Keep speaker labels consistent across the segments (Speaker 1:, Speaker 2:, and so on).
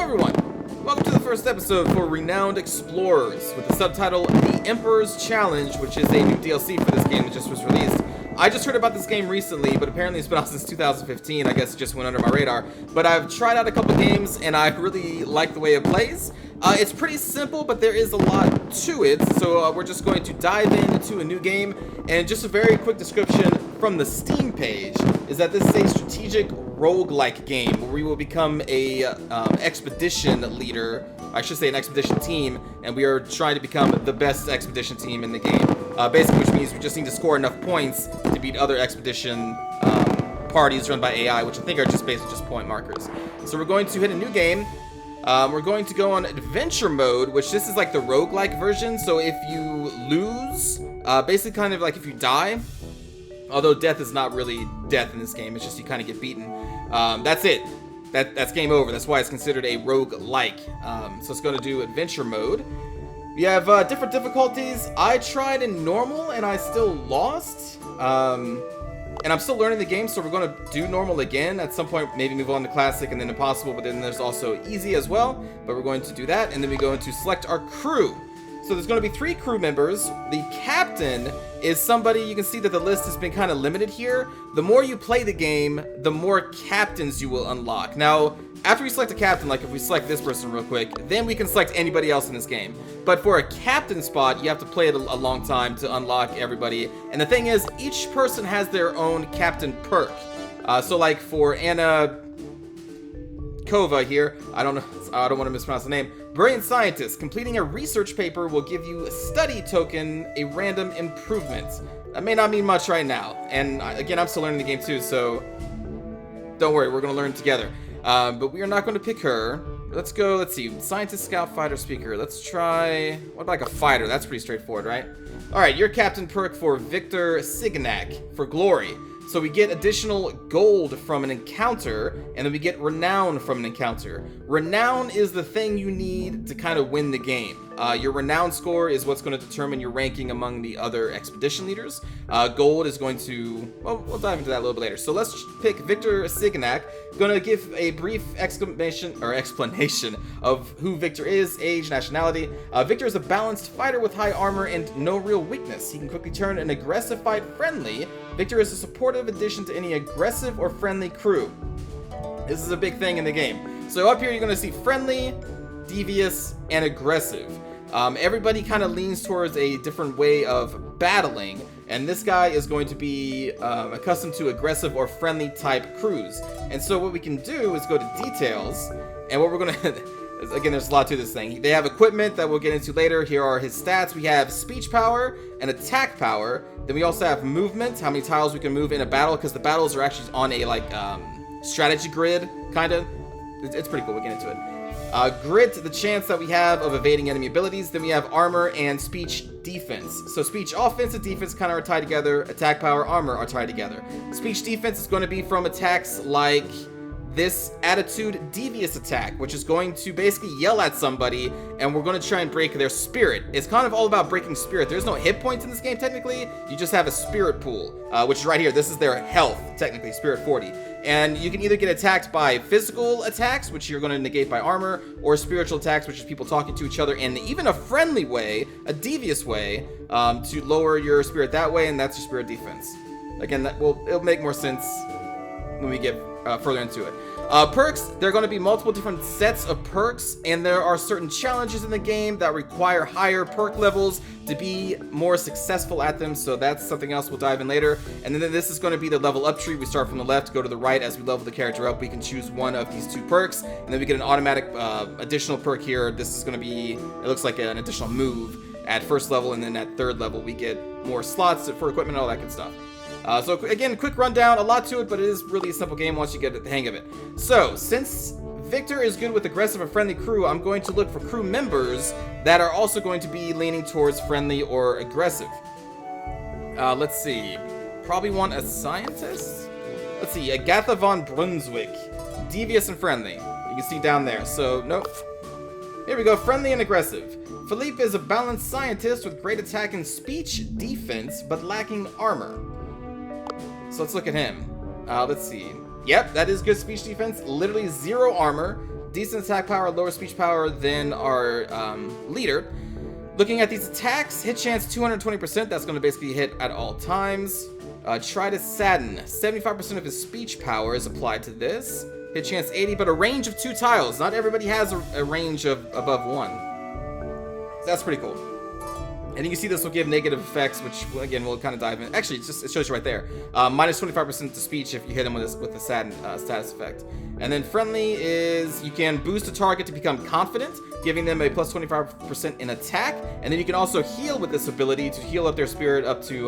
Speaker 1: everyone! Welcome to the first episode for Renowned Explorers with the subtitle The Emperor's Challenge, which is a new DLC for this game that just was released. I just heard about this game recently, but apparently it's been out since 2015. I guess it just went under my radar. But I've tried out a couple games, and I really like the way it plays. It's pretty simple, but there is a lot to it, so we're just going to dive into a new game. And just a very quick description from the Steam page is that this is a strategic roguelike game where we will become a expedition leader, I should say an expedition team, and we are trying to become the best expedition team in the game. Basically, which means we just need to score enough points to beat other expedition parties run by AI, which I think are just basically just point markers. So we're going to hit a new game. We're going to go on adventure mode, which this is like the roguelike version. So if you lose, basically kind of like if you die, although death is not really death in this game, it's just you kind of get beaten. That's it. That's game over. That's why it's considered a roguelike. So it's going to do adventure mode. We have different difficulties. I tried in normal and I still lost. And I'm still learning the game, so we're going to do normal again. At some point, maybe move on to classic and then impossible, but then there's also easy as well. But we're going to do that, and then we go into select our crew. So there's going to be 3 crew members. The captain is somebody, you can see that the list has been kind of limited here. The more you play the game, the more captains you will unlock. Now, after we select a captain, like if we select this person real quick, then we can select anybody else in this game. But for a captain spot, you have to play it a long time to unlock everybody. And the thing is, each person has their own captain perk. So like for Anna Kova here, I don't want to mispronounce the name. Brilliant scientist. Completing a research paper will give you a study token, a random improvement. That may not mean much right now. And again, I'm still learning the game too, so don't worry, we're going to learn together. But we are not going to pick her. Let's go, let's see, scientist, scout, fighter, speaker. Let's try, what about like a fighter? That's pretty straightforward, right? All right, your captain perk for Victor Signac for glory. So we get additional gold from an encounter, and then we get renown from an encounter. Renown is the thing you need to kind of win the game. Your renown score is what's going to determine your ranking among the other expedition leaders. Gold is going to, well, we'll dive into that a little bit later. So let's pick Victor Signac. Going to give a brief explanation of who Victor is, age, nationality. Victor is a balanced fighter with high armor and no real weakness. He can quickly turn an aggressive fight friendly. Victor is a supportive addition to any aggressive or friendly crew. This is a big thing in the game. So up here you're going to see friendly, devious, and aggressive. Everybody kind of leans towards a different way of battling, and this guy is going to be accustomed to aggressive or friendly type crews. And so what we can do is go to details, and what we're going to again, there's a lot to this thing. They have equipment that we'll get into later. Here are his stats. We have speech power and attack power. Then we also have movement, how many tiles we can move in a battle, because the battles are actually on a like strategy grid, kind of. It's pretty cool. We'll get into it. Grit, the chance that we have of evading enemy abilities. Then we have armor and speech defense. So speech offense and defense kind of are tied together. Attack power, armor are tied together. Speech defense is going to be from attacks like this attitude devious attack, which is going to basically yell at somebody, and we're going to try and break their spirit. It's kind of all about breaking spirit. There's no hit points in this game technically. You just have a spirit pool, which is right here. This is their health, technically, spirit 40. And you can either get attacked by physical attacks, which you're going to negate by armor, or spiritual attacks, which is people talking to each other in even a friendly way, a devious way, to lower your spirit that way, and that's your spirit defense. Again, it'll make more sense when we get further into it. Perks, there are going to be multiple different sets of perks, and there are certain challenges in the game that require higher perk levels to be more successful at them, so that's something else we'll dive in later. And then this is going to be the level up tree. We start from the left, go to the right. As we level the character up, we can choose one of these 2 perks, and then we get an automatic additional perk here. This is going to be, it looks like an additional move at first level, and then at 3rd level we get more slots for equipment and all that good stuff. So again, quick rundown, a lot to it, but it is really a simple game once you get the hang of it. So, since Victor is good with aggressive and friendly crew, I'm going to look for crew members that are also going to be leaning towards friendly or aggressive. Let's see. Probably want a scientist? Let's see, Agatha von Brunswick. Devious and friendly. You can see down there. So, nope. Here we go, friendly and aggressive. Philippe is a balanced scientist with great attack and speech defense, but lacking armor. So let's look at him. Let's see. Yep, that is good speech defense. Literally 0 armor. decent attack power, lower speech power than our leader. Looking at these attacks, hit chance 220%, that's going to basically hit at all times. Try to sadden, 75% of his speech power is applied to this. Hit chance 80, but a range of 2 tiles. Not everybody has a range of above 1. So that's pretty cool. And you can see this will give negative effects, which, again, we'll kind of dive in. Actually, it shows you right there. Minus 25% to speech if you hit him with the sadden status effect. And then friendly is you can boost a target to become confident, giving them a plus 25% in attack. And then you can also heal with this ability to heal up their spirit up to,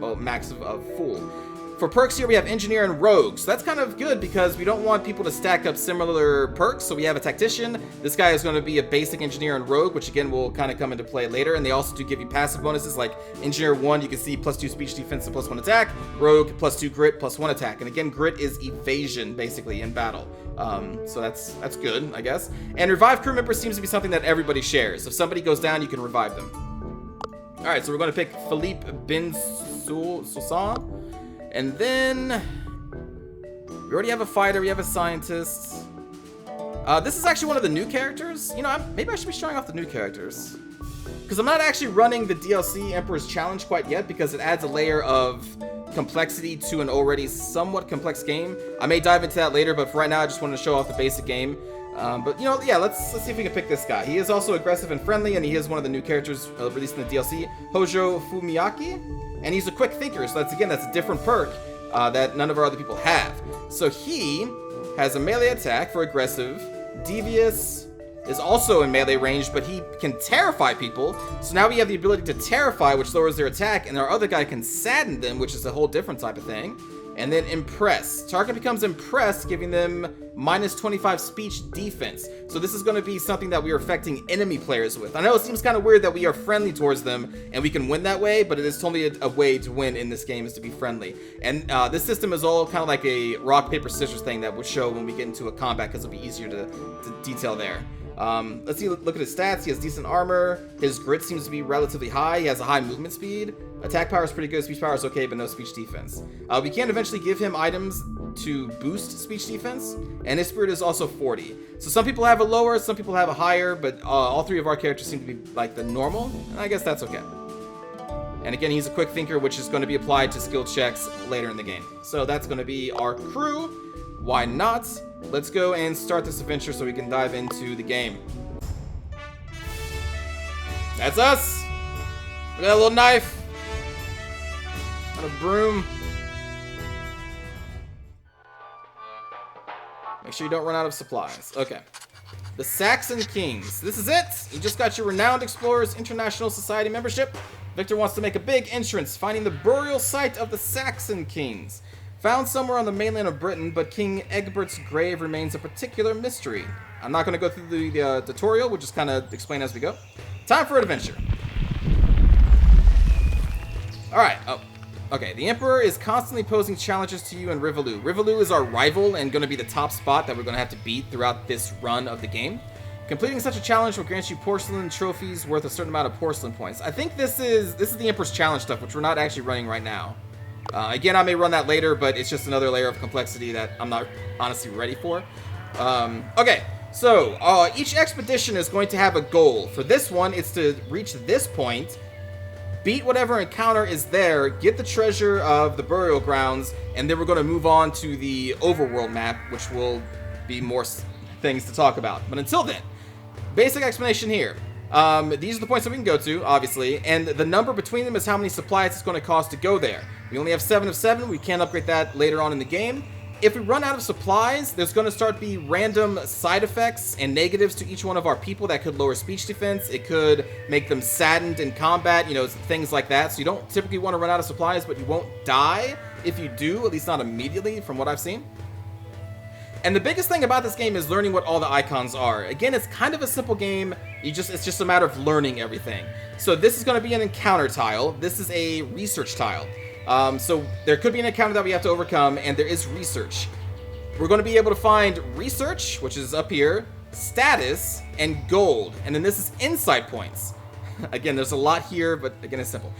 Speaker 1: well, max of full. For perks here, we have Engineer and Rogue. So that's kind of good because we don't want people to stack up similar perks. So we have a Tactician. This guy is going to be a basic Engineer and Rogue, which again will kind of come into play later. And they also do give you passive bonuses like Engineer 1, you can see plus 2 speech defense and plus 1 attack. Rogue, plus 2 grit, plus 1 attack. And again, grit is evasion basically in battle. So that's good, I guess. And Revive crew member seems to be something that everybody shares. If somebody goes down, you can revive them. All right, so we're going to pick Philippe bin Soussan. And then we already have a fighter, we have a scientist. This is actually one of the new characters. You know, maybe I should be showing off the new characters. Because I'm not actually running the DLC Emperor's Challenge quite yet because it adds a layer of complexity to an already somewhat complex game. I may dive into that later, but for right now I just wanted to show off the basic game. But you know, yeah, let's see if we can pick this guy. He is also aggressive and friendly, and he is one of the new characters released in the DLC, Hojo Fumiyaki. And he's a quick thinker, so that's a different perk that none of our other people have. So he has a melee attack for aggressive. Devious is also in melee range, but he can terrify people. So now we have the ability to terrify, which lowers their attack, and our other guy can sadden them, which is a whole different type of thing. And then impress. Target becomes impressed, giving them minus 25 speech defense. So this is going to be something that we are affecting enemy players with. I know it seems kind of weird that we are friendly towards them and we can win that way, but it is totally a way to win in this game is to be friendly. And this system is all kind of like a rock, paper, scissors thing that will show when we get into a combat because it'll be easier to detail there. Let's see, look at his stats. He has decent armor. His grit seems to be relatively high. He has a high movement speed. Attack power is pretty good. Speech power is okay, but no speech defense. We can eventually give him items to boost speech defense, and his spirit is also 40. So some people have a lower, some people have a higher, but all 3 of our characters seem to be like the normal, and I guess that's okay. And again, he's a quick thinker, which is going to be applied to skill checks later in the game. So that's going to be our crew. Why not? Let's go and start this adventure so we can dive into the game. That's us! We got a little knife. And a broom. Make sure you don't run out of supplies. Okay. The Saxon Kings. This is it! You just got your Renowned Explorers International Society membership. Victor wants to make a big entrance, finding the burial site of the Saxon Kings. Found somewhere on the mainland of Britain, but King Egbert's grave remains a particular mystery. I'm not going to go through the tutorial, we'll just kind of explain as we go. Time for adventure. Alright, okay, the Emperor is constantly posing challenges to you in Rivolu. Rivolu is our rival and going to be the top spot that we're going to have to beat throughout this run of the game. Completing such a challenge will grant you porcelain trophies worth a certain amount of porcelain points. I think this is the Emperor's Challenge stuff, which we're not actually running right now. Again, I may run that later, but it's just another layer of complexity that I'm not honestly ready for. Okay, so each expedition is going to have a goal. For this one, it's to reach this point, beat whatever encounter is there, get the treasure of the burial grounds, and then we're going to move on to the overworld map, which will be more things to talk about. But until then, basic explanation here. These are the points that we can go to, obviously, and the number between them is how many supplies it's going to cost to go there. We only have 7 of 7. We can't upgrade that later on in the game. If we run out of supplies, there's going to start be random side effects and negatives to each one of our people that could lower speech defense. It could make them saddened in combat, you know, things like that. So you don't typically want to run out of supplies, but you won't die if you do, at least not immediately from what I've seen. And the biggest thing about this game is learning what all the icons are. Again, it's kind of a simple game. It's just a matter of learning everything. So this is going to be an encounter tile. This is a research tile. So there could be an encounter that we have to overcome, and there is research. We're going to be able to find research, which is up here, status, and gold. And then this is insight points. Again, there's a lot here, but again, it's simple.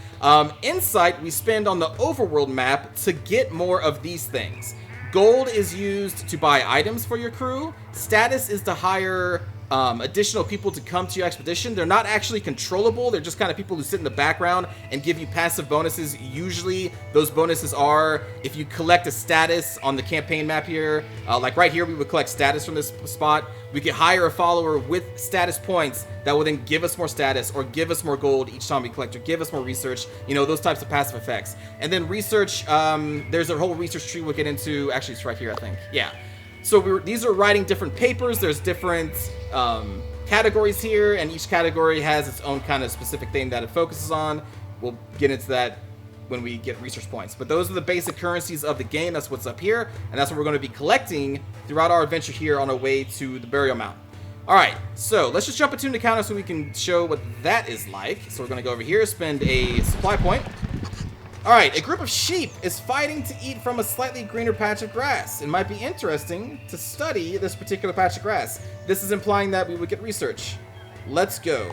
Speaker 1: Insight we spend on the overworld map to get more of these things. Gold is used to buy items for your crew. Status is to hire additional people to come to your expedition. They're not actually controllable. They're just kind of people who sit in the background and give you passive bonuses. Usually those bonuses are if you collect a status on the campaign map here. Like right here, we would collect status from this spot. We could hire a follower with status points that will then give us more status or give us more gold each time we collect or give us more research. You know, those types of passive effects. And then research, there's a whole research tree we'll get into. Actually, it's right here, I think. Yeah. So these are writing different papers. There's different categories here, and each category has its own kind of specific thing that it focuses on. We'll get into that when we get research points. But those are the basic currencies of the game. That's what's up here, and that's what we're going to be collecting throughout our adventure here on our way to the burial mound. All right, so let's just jump into an encounter so we can show what that is like. So we're going to go over here, spend a supply point. Alright, a group of sheep is fighting to eat from a slightly greener patch of grass. It might be interesting to study this particular patch of grass. This is implying that we would get research. Let's go.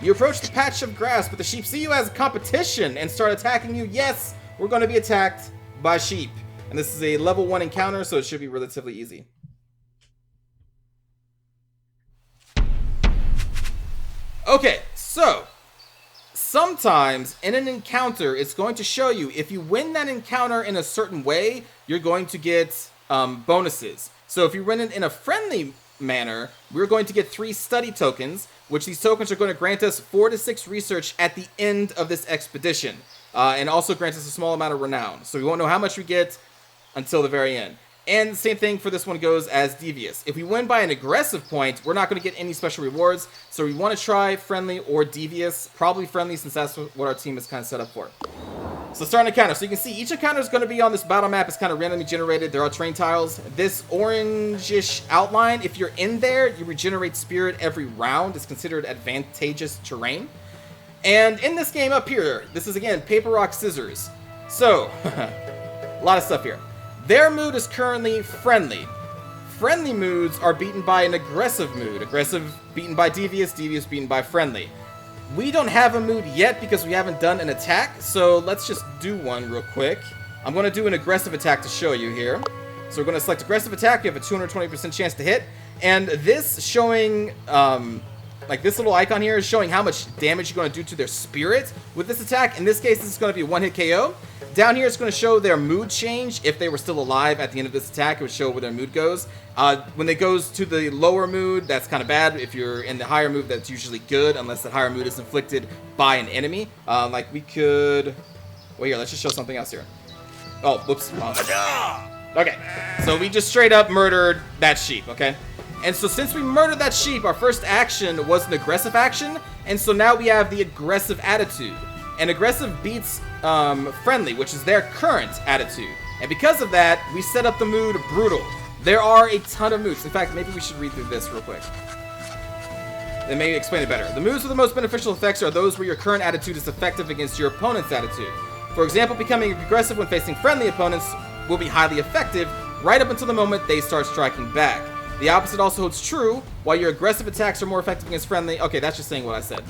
Speaker 1: You approach the patch of grass, but the sheep see you as competition and start attacking you. Yes, we're going to be attacked by sheep. And this is a level 1 encounter, so it should be relatively easy. Okay, so sometimes in an encounter, it's going to show you if you win that encounter in a certain way, you're going to get bonuses. So if you win it in a friendly manner, we're going to get 3 study tokens, which these tokens are going to grant us 4 to 6 research at the end of this expedition, and also grant us a small amount of renown. So we won't know how much we get until the very end. And the same thing for this one goes as devious. If we win by an aggressive point, we're not going to get any special rewards. So we want to try friendly or devious. Probably friendly, since that's what our team is kind of set up for. So start an encounter. So you can see each encounter is going to be on this battle map. It's kind of randomly generated. There are terrain tiles. This orangish outline, if you're in there, you regenerate spirit every round. It's considered advantageous terrain. And in this game up here, this is again paper, rock, scissors. So a lot of stuff here. Their mood is currently friendly. Friendly moods are beaten by an aggressive mood. Aggressive beaten by devious, devious beaten by friendly. We don't have a mood yet because we haven't done an attack, so let's just do one real quick. I'm going to do an aggressive attack to show you here. So we're going to select aggressive attack. You have a 220% chance to hit. And this showing, like this little icon here is showing how much damage you're going to do to their spirit with this attack. In this case, this is going to be a one-hit KO. Down here, it's going to show their mood change. If they were still alive at the end of this attack, it would show where their mood goes. When it goes to the lower mood, that's kind of bad. If you're in the higher mood, that's usually good, unless that higher mood is inflicted by an enemy. Like we could... Well, here, let's just show something else here. Oh, whoops. Okay, so we just straight up murdered that sheep, okay? And so since we murdered that sheep, our first action was an aggressive action, and so now we have the aggressive attitude. And aggressive beats friendly, which is their current attitude. And because of that, we set up the mood brutal. There are a ton of moods. In fact, maybe we should read through this real quick. They may explain it better. The moods with the most beneficial effects are those where your current attitude is effective against your opponent's attitude. For example, becoming aggressive when facing friendly opponents will be highly effective right up until the moment they start striking back. The opposite also holds true. While your aggressive attacks are more effective against friendly... Okay, that's just saying what I said.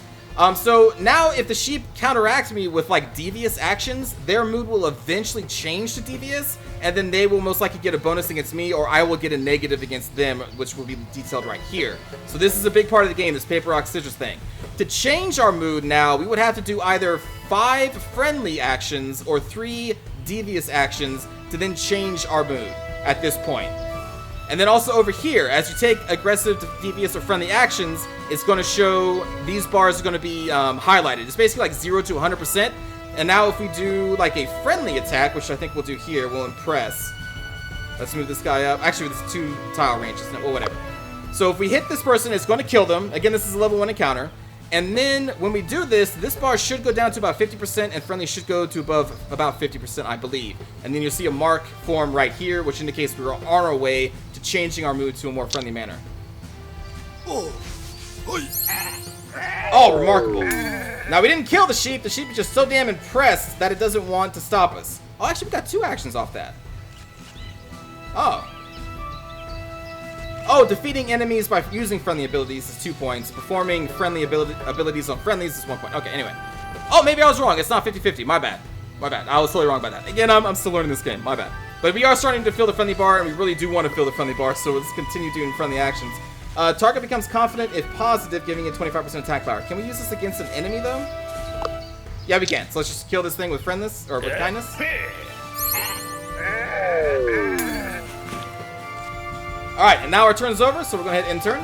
Speaker 1: So now if the sheep counteract me with like devious actions, their mood will eventually change to devious, and then they will most likely get a bonus against me, or I will get a negative against them, which will be detailed right here. So this is a big part of the game, this paper, rock, scissors thing. To change our mood now, we would have to do either 5 friendly actions or 3 devious actions to then change our mood at this point. And then also over here, as you take aggressive, devious, or friendly actions, it's going to show these bars are going to be highlighted. It's basically like 0 to 100%. And now if we do like a friendly attack, which I think we'll do here, we'll impress. Let's move this guy up. Actually, this is 2 tile ranges. Well, whatever. So if we hit this person, it's going to kill them. Again, this is a level 1 encounter. And then when we do this, this bar should go down to about 50%, and friendly should go to above about 50%, I believe. And then you'll see a mark form right here, which indicates we're on our way to changing our mood to a more friendly manner. Oh, remarkable. Now, we didn't kill the sheep. The sheep is just so damn impressed that it doesn't want to stop us. Oh, actually, we got 2 actions off that. Oh. Oh, defeating enemies by using friendly abilities is 2 points. Performing friendly abilities on friendlies is 1 point. Okay, anyway. Oh, maybe I was wrong. It's not 50-50. My bad. My bad. I was totally wrong about that. Again, I'm still learning this game. My bad. But we are starting to feel the friendly bar, and we really do want to feel the friendly bar, so let's continue doing friendly actions. Target becomes confident if positive, giving it 25% attack power. Can we use this against an enemy, though? Yeah, we can. So let's just kill this thing with friendness, or with kindness. Alright, and now our turn's over, so we're going to hit end turn.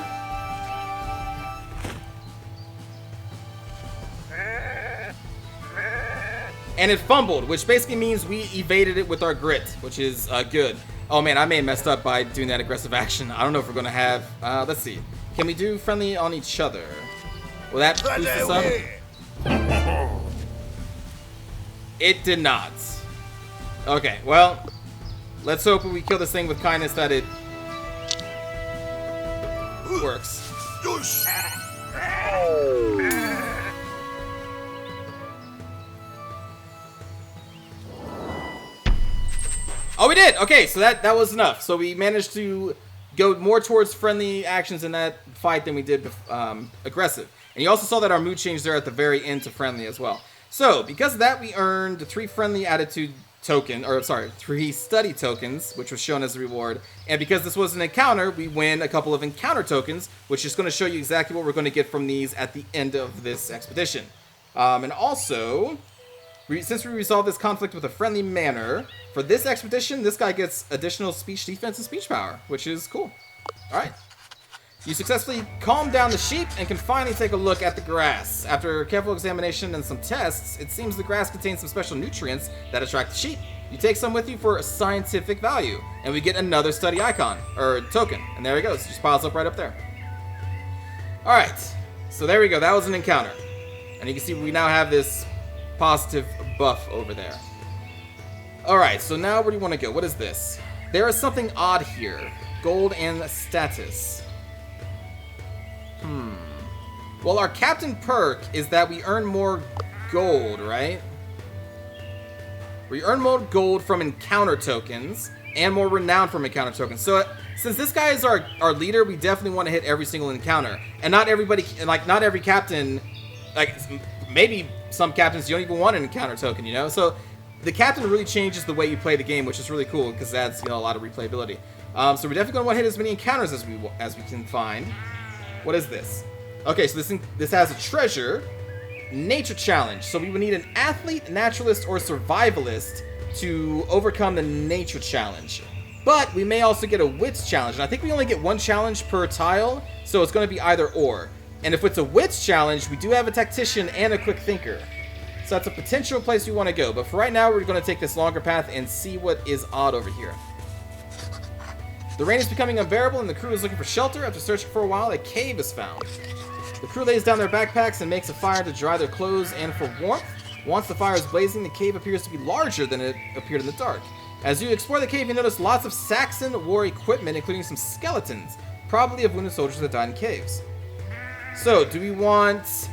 Speaker 1: And it fumbled, which basically means we evaded it with our grit, which is good. Oh man, I may have messed up by doing that aggressive action. I don't know if we're going to have... let's see. Can we do friendly on each other? Will that boost us up? It did not. Okay, well, let's hope when we kill this thing with kindness that it works. Oh, we did! Okay, so that was enough. So we managed to go more towards friendly actions in that fight than we did aggressive. And you also saw that our mood changed there at the very end to friendly as well. So, because of that, we earned 3 friendly attitude token, or sorry, 3 study tokens, which was shown as a reward. And because this was an encounter, we win a couple of encounter tokens, which is going to show you exactly what we're going to get from these at the end of this expedition. And also, since we resolved this conflict with a friendly manner, for this expedition, this guy gets additional speech defense and speech power, which is cool. Alright. You successfully calm down the sheep and can finally take a look at the grass. After careful examination and some tests, it seems the grass contains some special nutrients that attract the sheep. You take some with you for a scientific value, and we get another study icon, or token. And there it goes, it just piles up right up there. Alright, so there we go, that was an encounter. And you can see we now have this positive buff over there. Alright, so now where do you want to go? What is this? There is something odd here. Gold and status. Well, our captain perk is that we earn more gold, right? We earn more gold from encounter tokens and more renown from encounter tokens. So since this guy is our leader, we definitely want to hit every single encounter. And not everybody, like not every captain, like maybe some captains you don't even want an encounter token, you know? So the captain really changes the way you play the game, which is really cool because that's, you know, a lot of replayability. So we're definitely going to want to hit as many encounters as we can find. What is this? Okay, so this has a treasure, nature challenge. So we would need an athlete, naturalist, or survivalist to overcome the nature challenge. But we may also get a wits challenge, and I think we only get 1 challenge per tile, so it's going to be either or. And if it's a wits challenge, we do have a tactician and a quick thinker. So that's a potential place we want to go. But for right now, we're going to take this longer path and see what is odd over here. The rain is becoming unbearable, and the crew is looking for shelter. After searching for a while, a cave is found. The crew lays down their backpacks and makes a fire to dry their clothes and for warmth. Once the fire is blazing, the cave appears to be larger than it appeared in the dark. As you explore the cave, you notice lots of Saxon war equipment, including some skeletons, probably of wounded soldiers that died in caves. So, do we want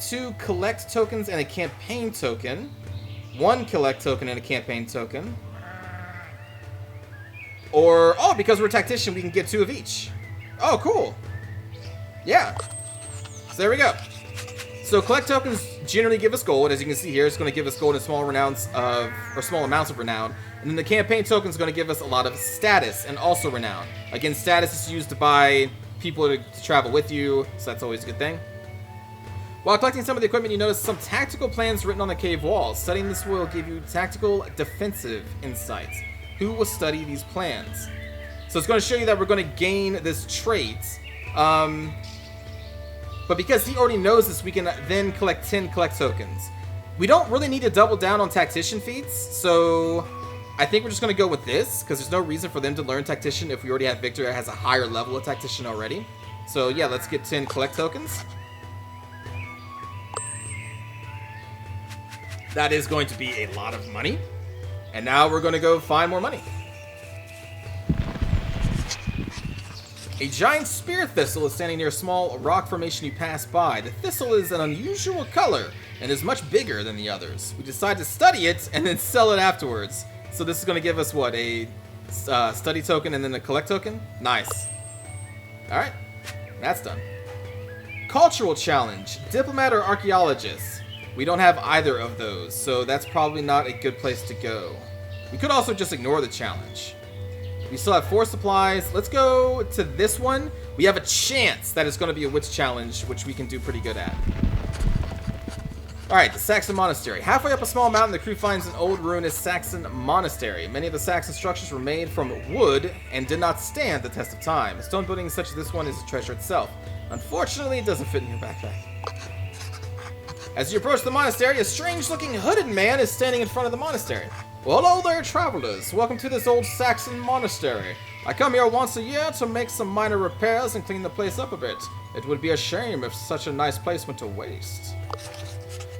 Speaker 1: 2 collect tokens and a campaign token? 1 collect token and a campaign token? Or, oh, because we're a tactician, we can get 2 of each. Oh, cool. Yeah. So there we go. So collect tokens generally give us gold. As you can see here, it's going to give us gold and small amounts of renown. And then the campaign token is going to give us a lot of status and also renown. Again, status is used to buy people to travel with you, so that's always a good thing. While collecting some of the equipment, you notice some tactical plans written on the cave walls. Studying this will give you tactical defensive insights. Who will study these plans? So it's going to show you that we're going to gain this trait. But because he already knows this, we can then collect 10 collect tokens. We don't really need to double down on tactician feats, so I think we're just going to go with this, because there's no reason for them to learn tactician if we already have Victor that has a higher level of tactician already. So yeah, let's get 10 collect tokens. That is going to be a lot of money. And now we're going to go find more money. A giant spear thistle is standing near a small rock formation you pass by. The thistle is an unusual color and is much bigger than the others. We decide to study it and then sell it afterwards. So this is going to give us, what, a study token and then a collect token? Nice. Alright, that's done. Cultural challenge, diplomat or archaeologist. We don't have either of those, so that's probably not a good place to go. We could also just ignore the challenge. We still have 4 supplies. Let's go to this one. We have a chance that it's going to be a witch challenge, which we can do pretty good at. Alright, the Saxon Monastery. Halfway up a small mountain, the crew finds an old ruinous Saxon monastery. Many of the Saxon structures were made from wood and did not stand the test of time. A stone building such as this one is a treasure itself. Unfortunately, it doesn't fit in your backpack. As you approach the monastery, a strange-looking hooded man is standing in front of the monastery. Well, hello there, travelers. Welcome to this old Saxon monastery. I come here once a year to make some minor repairs and clean the place up a bit. It would be a shame if such a nice place went to waste.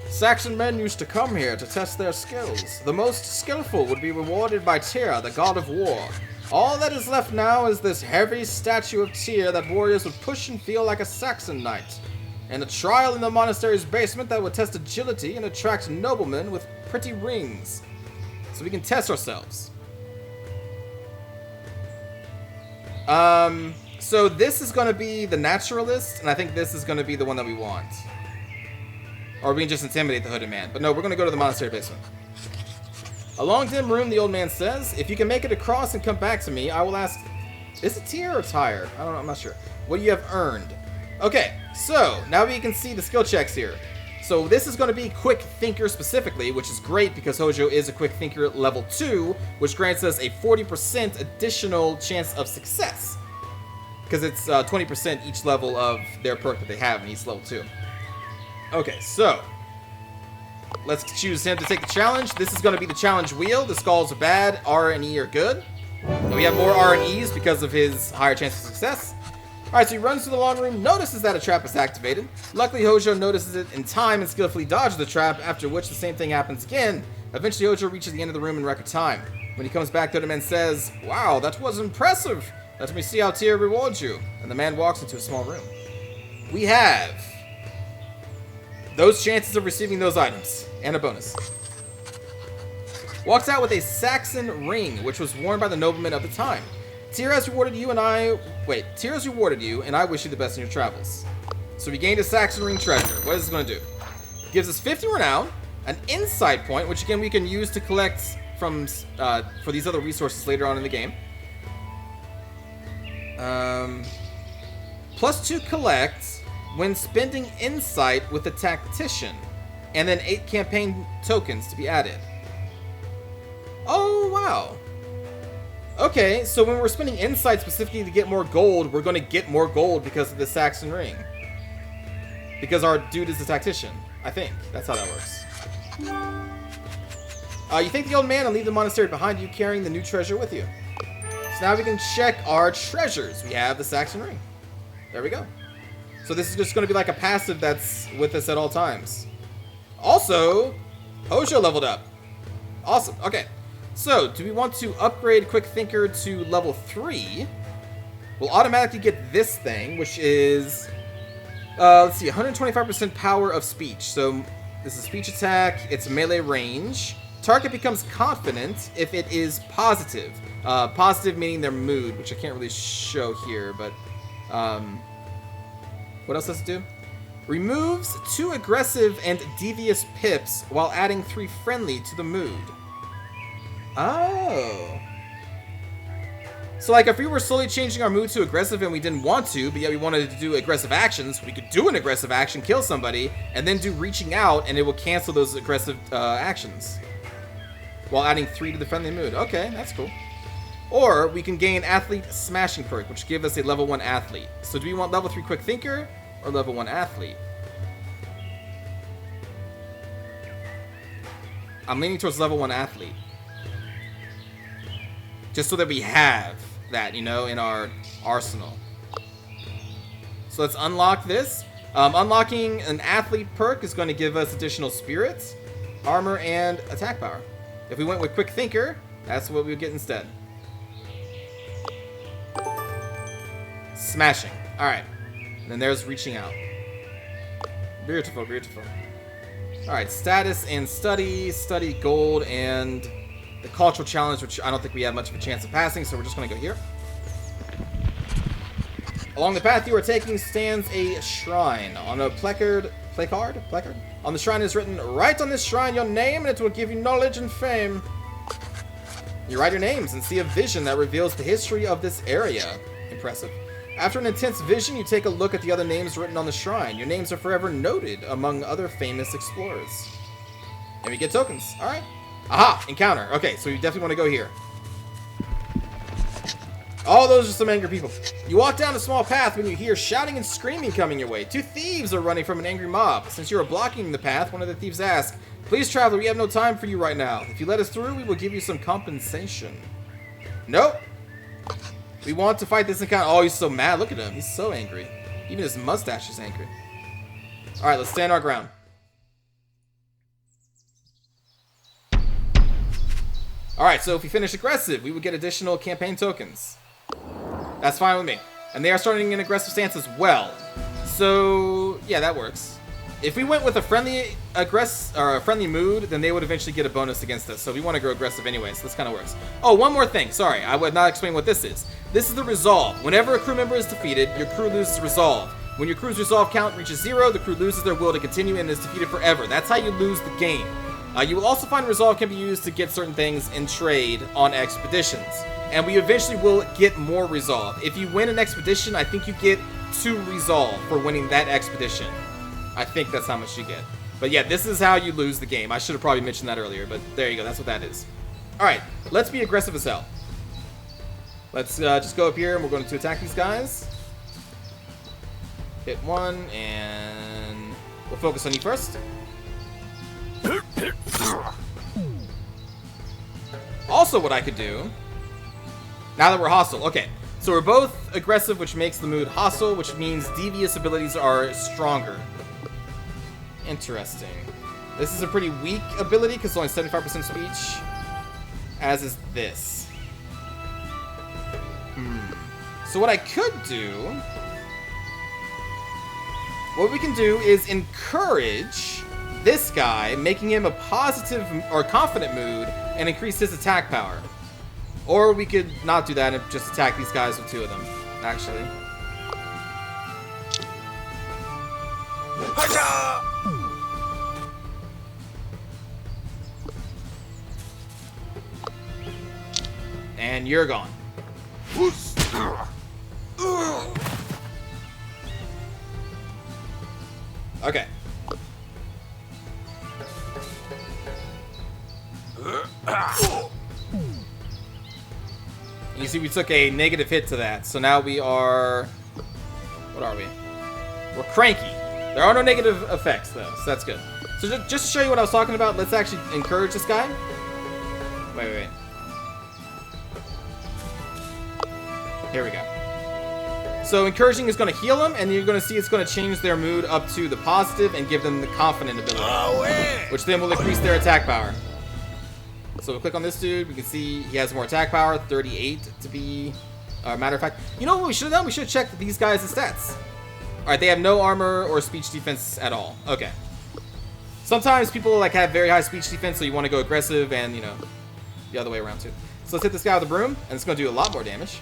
Speaker 1: Saxon men used to come here to test their skills. The most skillful would be rewarded by Tyr, the god of war. All that is left now is this heavy statue of Tyr that warriors would push and feel like a Saxon knight. And a trial in the monastery's basement that would test agility and attract noblemen with pretty rings. So we can test ourselves. So this is going to be the naturalist, and I think this is going to be the one that we want. Or we can just intimidate the hooded man. But no, we're going to go to the monastery basement. A long dim room, the old man says. If you can make it across and come back to me, I will ask... Is it Tyr or Tyre? I don't know, I'm not sure. What you have earned. Okay, so now we can see the skill checks here. So this is going to be Quick Thinker specifically, which is great because Hojo is a Quick Thinker level 2, which grants us a 40% additional chance of success. Because it's 20% each level of their perk that they have in each level 2. Okay, so let's choose him to take the challenge. This is going to be the challenge wheel. The skulls are bad, R and E are good. And we have more R and E's because of his higher chance of success. Alright, so he runs through the long room, notices that a trap is activated. Luckily, Hojo notices it in time and skillfully dodges the trap, after which the same thing happens again. Eventually, Hojo reaches the end of the room in record time. When he comes back, the other man says, "Wow, that was impressive. Let me see how Tyr rewards you." And the man walks into a small room. We have those chances of receiving those items, and a bonus. Walks out with a Saxon ring, which was worn by the nobleman of the time. Tyr has rewarded you, and I wish you the best in your travels. So we gained a Saxon ring treasure. What is this going to do? Gives us 50 renown, an insight point, which again we can use to collect from for these other resources later on in the game. +2 collect when spending insight with a tactician, and then 8 campaign tokens to be added. Oh, wow. Okay, so when we're spending insight specifically to get more gold, we're going to get more gold because of the Saxon ring. Because our dude is a tactician. I think. That's how that works. You thank the old man and leave the monastery behind you, carrying the new treasure with you. So now we can check our treasures. We have the Saxon ring. There we go. So this is just going to be like a passive that's with us at all times. Also, Hojo leveled up. Awesome. Okay. So, do we want to upgrade Quick Thinker to level 3? We'll automatically get this thing, which is, let's see, 125% power of speech. So, this is speech attack, it's melee range. Target becomes confident if it is positive. Positive meaning their mood, which I can't really show here, but, what else does it do? Removes 2 aggressive and devious pips while adding 3 friendly to the mood. Oh. So, like, if we were slowly changing our mood to aggressive and we didn't want to, but yet we wanted to do aggressive actions, we could do an aggressive action, kill somebody, and then do reaching out, and it will cancel those aggressive actions. While adding 3 to the friendly mood. Okay, that's cool. Or, we can gain Athlete Smashing perk, which gives us a level 1 athlete. So, do we want level 3 Quick Thinker, or level 1 athlete? I'm leaning towards level 1 athlete. Just so that we have that, you know, in our arsenal. So let's unlock this. Unlocking an athlete perk is going to give us additional spirits, armor, and attack power. If we went with Quick Thinker, that's what we would get instead. Smashing. Alright. And then there's reaching out. Beautiful, beautiful. Alright, status and study. Study gold and the cultural challenge, which I don't think we have much of a chance of passing, so we're just going to go here. Along the path you are taking stands a shrine. On a placard? On the shrine is written, "Write on this shrine your name and it will give you knowledge and fame." You write your names and see a vision that reveals the history of this area. Impressive. After an intense vision, you take a look at the other names written on the shrine. Your names are forever noted among other famous explorers. And we get tokens. Alright. Aha! Encounter. Okay, so we definitely want to go here. Oh, those are some angry people. You walk down a small path when you hear shouting and screaming coming your way. 2 thieves are running from an angry mob. Since you are blocking the path, one of the thieves asks, "Please, traveler, we have no time for you right now. If you let us through, we will give you some compensation." Nope. We want to fight this encounter. Oh, he's so mad. Look at him. He's so angry. Even his mustache is angry. Alright, let's stand our ground. Alright, so if we finish aggressive, we would get additional campaign tokens. That's fine with me. And they are starting an aggressive stance as well. So, yeah, that works. If we went with a friendly friendly mood, then they would eventually get a bonus against us. So we want to go aggressive anyway, so this kind of works. Oh, one more thing. Sorry, I would not explain what this is. This is the resolve. Whenever a crew member is defeated, your crew loses resolve. When your crew's resolve count reaches 0, the crew loses their will to continue and is defeated forever. That's how you lose the game. You will also find resolve can be used to get certain things in trade on expeditions. And we eventually will get more resolve. If you win an expedition, I think you get 2 resolve for winning that expedition. I think that's how much you get. But yeah, this is how you lose the game. I should have probably mentioned that earlier, but there you go. That's what that is. Alright, let's be aggressive as hell. Let's just go up here and we're going to attack these guys. Hit 1 and we'll focus on you first. Also what I could do, now that we're hostile, okay, so we're both aggressive, which makes the mood hostile, which means devious abilities are stronger. Interesting. This is a pretty weak ability because it's only 75% speech, as is this. So what I could do, what we can do is encourage this guy, making him a positive or confident mood and increase his attack power. Or we could not do that and just attack these guys with 2 of them, actually. And you're gone. Okay. You see, we took a negative hit to that, so now we are... What are we? We're cranky. There are no negative effects, though, so that's good. So just to show you what I was talking about, let's actually encourage this guy. Wait. Here we go. So encouraging is going to heal them, and you're going to see it's going to change their mood up to the positive and give them the confident ability, which then will increase their attack power. So we'll click on this dude. We can see he has more attack power, 38 to be matter of fact. You know what we should have done? We should have checked these guys' stats. Alright, they have no armor or speech defense at all. Okay. Sometimes people like have very high speech defense, so you want to go aggressive and, you know, the other way around too. So let's hit this guy with a broom, and it's going to do a lot more damage.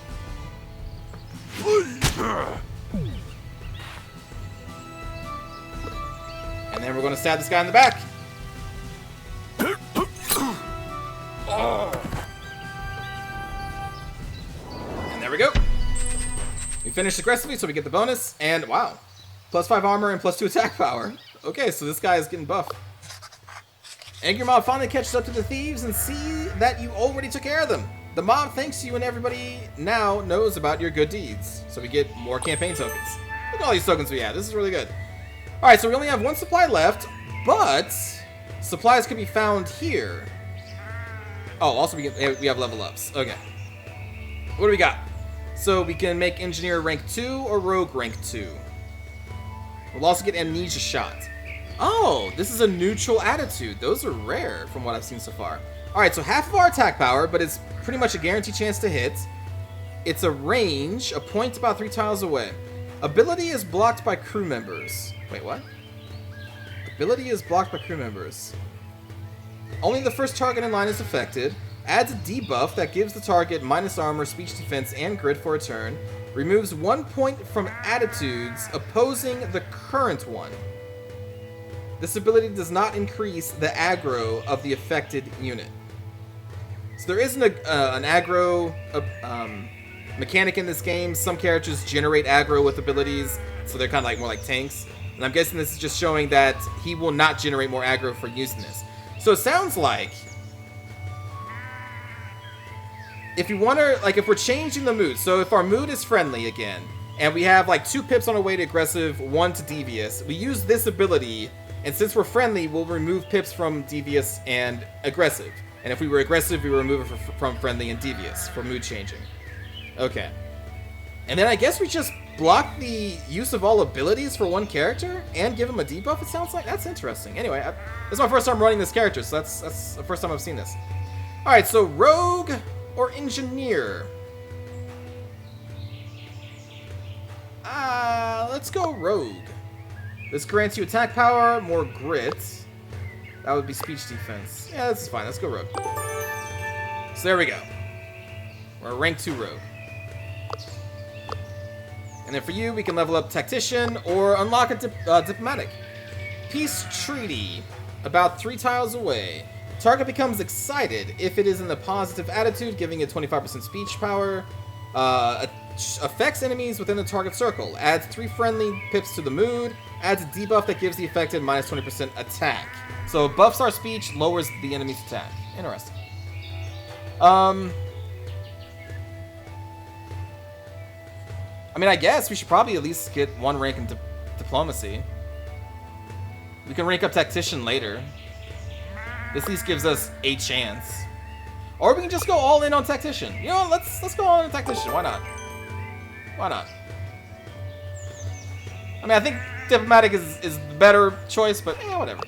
Speaker 1: And then we're going to stab this guy in the back. And there we go. We finished aggressively, so we get the bonus. And wow, +5 armor and +2 attack power. Okay, so this guy is getting buffed. Angry Mob finally catches up to the thieves and see that you already took care of them. The mob thanks you, and everybody now knows about your good deeds. So we get more campaign tokens. Look at all these tokens we have. This is really good. Alright, so we only have 1 supply left, but supplies can be found here. Oh, also we have level ups. Okay. What do we got? So we can make Engineer rank 2 or Rogue rank 2. We'll also get Amnesia Shot. Oh, this is a neutral attitude. Those are rare from what I've seen so far. Alright, so half of our attack power, but it's pretty much a guaranteed chance to hit. It's a range, a point about 3 tiles away. Ability is blocked by crew members. Wait, what? Ability is blocked by crew members. Only the first target in line is affected. Adds a debuff that gives the target minus armor, speech defense, and grit for a turn. Removes 1 point from attitudes opposing the current one. This ability does not increase the aggro of the affected unit. So there isn't an aggro mechanic in this game. Some characters generate aggro with abilities, so they're kind of like more like tanks. And I'm guessing this is just showing that he will not generate more aggro for using this. So it sounds like if you want to, like, if we're changing the mood, so if our mood is friendly again, and we have like 2 pips on our way to aggressive, 1 to devious, we use this ability, and since we're friendly, we'll remove pips from devious and aggressive. And if we were aggressive, we will remove it from friendly and devious for mood changing. Okay. And then I guess we just block the use of all abilities for one character and give him a debuff, it sounds like? That's interesting. Anyway, this is my first time running this character, so that's the first time I've seen this. Alright, so Rogue or Engineer? Let's go Rogue. This grants you attack power, more grit. That would be speech defense. Yeah, that's fine. Let's go Rogue. So there we go. We're a rank 2 Rogue. And then for you, we can level up Tactician or unlock a Diplomatic. Peace Treaty. About 3 tiles away. Target becomes excited if it is in the positive attitude, giving it 25% speech power. Affects enemies within the target circle. Adds 3 friendly pips to the mood. Adds a debuff that gives the affected minus 20% attack. So buffs our speech, lowers the enemy's attack. Interesting. I mean, I guess we should probably at least get 1 rank in diplomacy. We can rank up Tactician later. This at least gives us a chance. Or we can just go all in on Tactician. You know, let's go all in on Tactician. Why not? Why not? I mean, I think Diplomatic is the better choice, but yeah, whatever.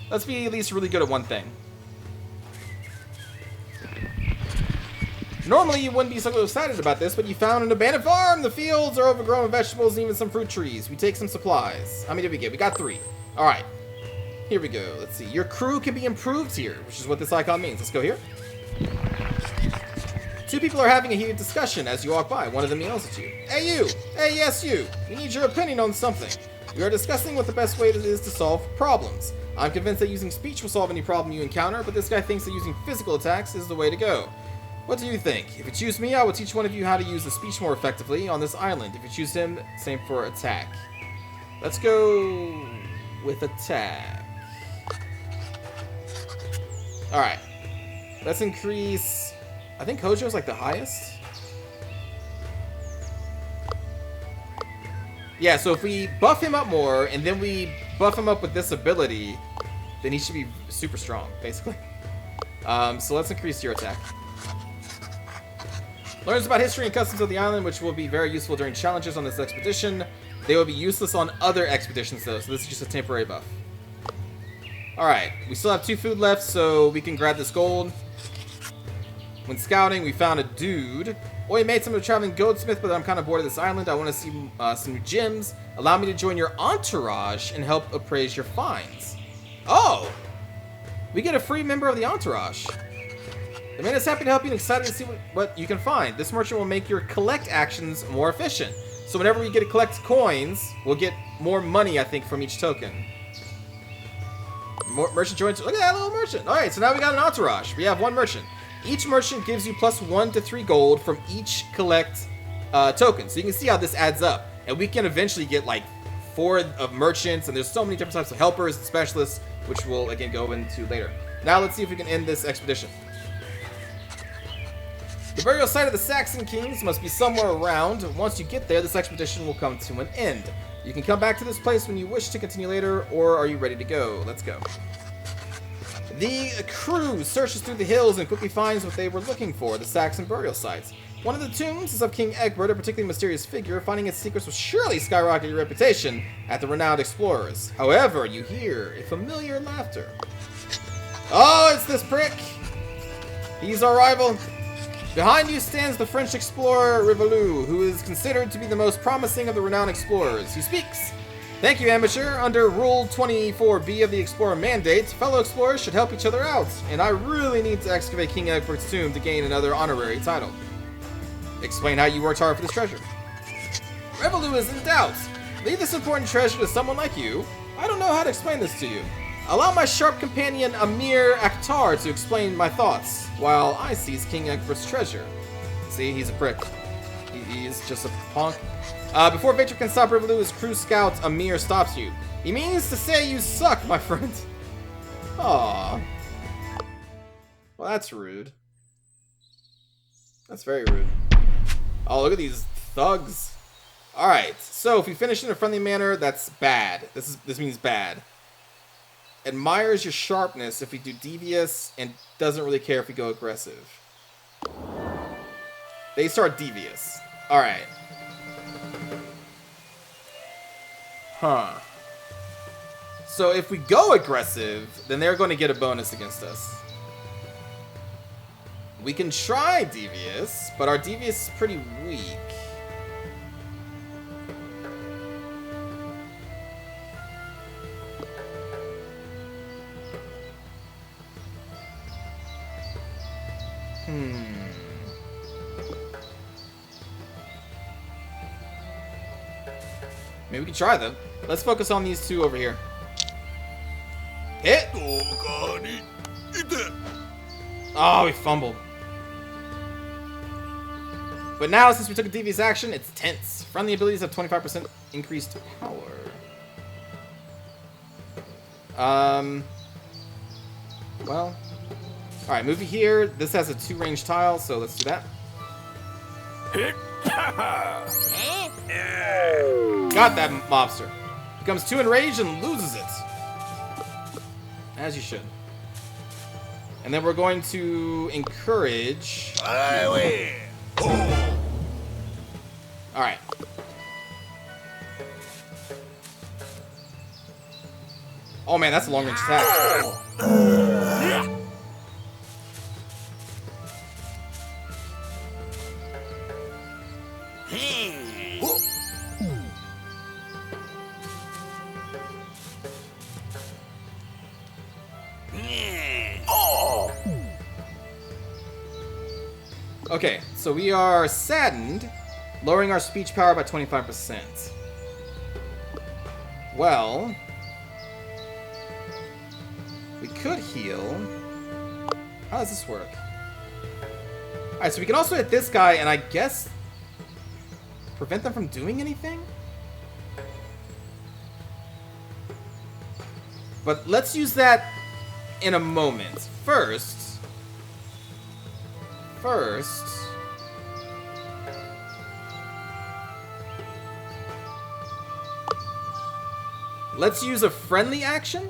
Speaker 1: Let's be at least really good at one thing. Normally, you wouldn't be so excited about this, but you found an abandoned farm. The fields are overgrown with vegetables and even some fruit trees. We take some supplies. How many did we get? We got 3. All right. Here we go. Let's see. Your crew can be improved here, which is what this icon means. Let's go here. 2 people are having a heated discussion as you walk by. One of them yells at you. Hey, you! Hey, yes, you! We need your opinion on something. We are discussing what the best way is to solve problems. I'm convinced that using speech will solve any problem you encounter, but this guy thinks that using physical attacks is the way to go. What do you think? If you choose me, I will teach one of you how to use the speech more effectively on this island. If you choose him, same for attack. Let's go with attack. Alright. Let's increase... I think Hojo's like the highest. Yeah, so if we buff him up more, and then we buff him up with this ability, then he should be super strong, basically. So let's increase your attack. Learns about history and customs of the island, which will be very useful during challenges on this expedition. They will be useless on other expeditions, though, so this is just a temporary buff. Alright, we still have 2 food left, so we can grab this gold. When scouting, we found a dude. Oi, mates, I'm a traveling goldsmith, but I'm kind of bored of this island. I want to see some new gems. Allow me to join your entourage and help appraise your finds. Oh! We get a free member of the entourage. The man is happy to help you and excited to see what you can find. This merchant will make your collect actions more efficient. So whenever we get to collect coins, we'll get more money, I think, from each token. Merchant joins. Look at that little merchant. Alright, so now we got an entourage. We have 1 merchant. Each merchant gives you plus 1 to 3 gold from each collect token. So you can see how this adds up. And we can eventually get like 4 of merchants, and there's so many different types of helpers and specialists, which we'll again go into later. Now let's see if we can end this expedition. The burial site of the Saxon kings must be somewhere around. Once you get there, this expedition will come to an end. You can come back to this place when you wish to continue later, or are you ready to go? Let's go. The crew searches through the hills and quickly finds what they were looking for, the Saxon burial sites. One of the tombs is of King Egbert, a particularly mysterious figure. Finding its secrets will surely skyrocket your reputation at the renowned explorers. However, you hear a familiar laughter. Oh, it's this prick! He's our rival. Behind you stands the French explorer Rivelu, who is considered to be the most promising of the renowned explorers. He speaks. Thank you, amateur. Under Rule 24B of the Explorer Mandate, fellow explorers should help each other out, and I really need to excavate King Egbert's tomb to gain another honorary title. Explain how you worked hard for this treasure. Revolu is in doubt. Leave this important treasure to someone like you. I don't know how to explain this to you. Allow my sharp companion Amir Akhtar to explain my thoughts, while I seize King Egbert's treasure. See, he's a prick. He's just a punk. Before Victor can stop Rivaloo, crew scout Amir stops you. He means to say you suck, my friend. Aww. Well, that's rude. That's very rude. Oh, look at these thugs. Alright, so if we finish in a friendly manner, that's bad. This means bad. Admires your sharpness if we do devious, and doesn't really care if we go aggressive. They start devious. Alright. Huh. So if we go aggressive, then they're going to get a bonus against us. We can try devious, but our devious is pretty weak. Maybe we can try them. Let's focus on these two over here. Hit! Oh, we fumbled. But now, since we took a devious action, it's tense. Friendly abilities have 25% increased power. Well. Alright, move it here. This has a 2-range tile, so let's do that. Got that mobster. Becomes 2 enraged and loses it. As you should. And then we're going to encourage. Alright. Oh man, that's a long range attack. Okay, so we are saddened, lowering our speech power by 25%. Well, we could heal. How does this work? Alright, so we can also hit this guy and I guess prevent them from doing anything? But let's use that in a moment. First, let's use a friendly action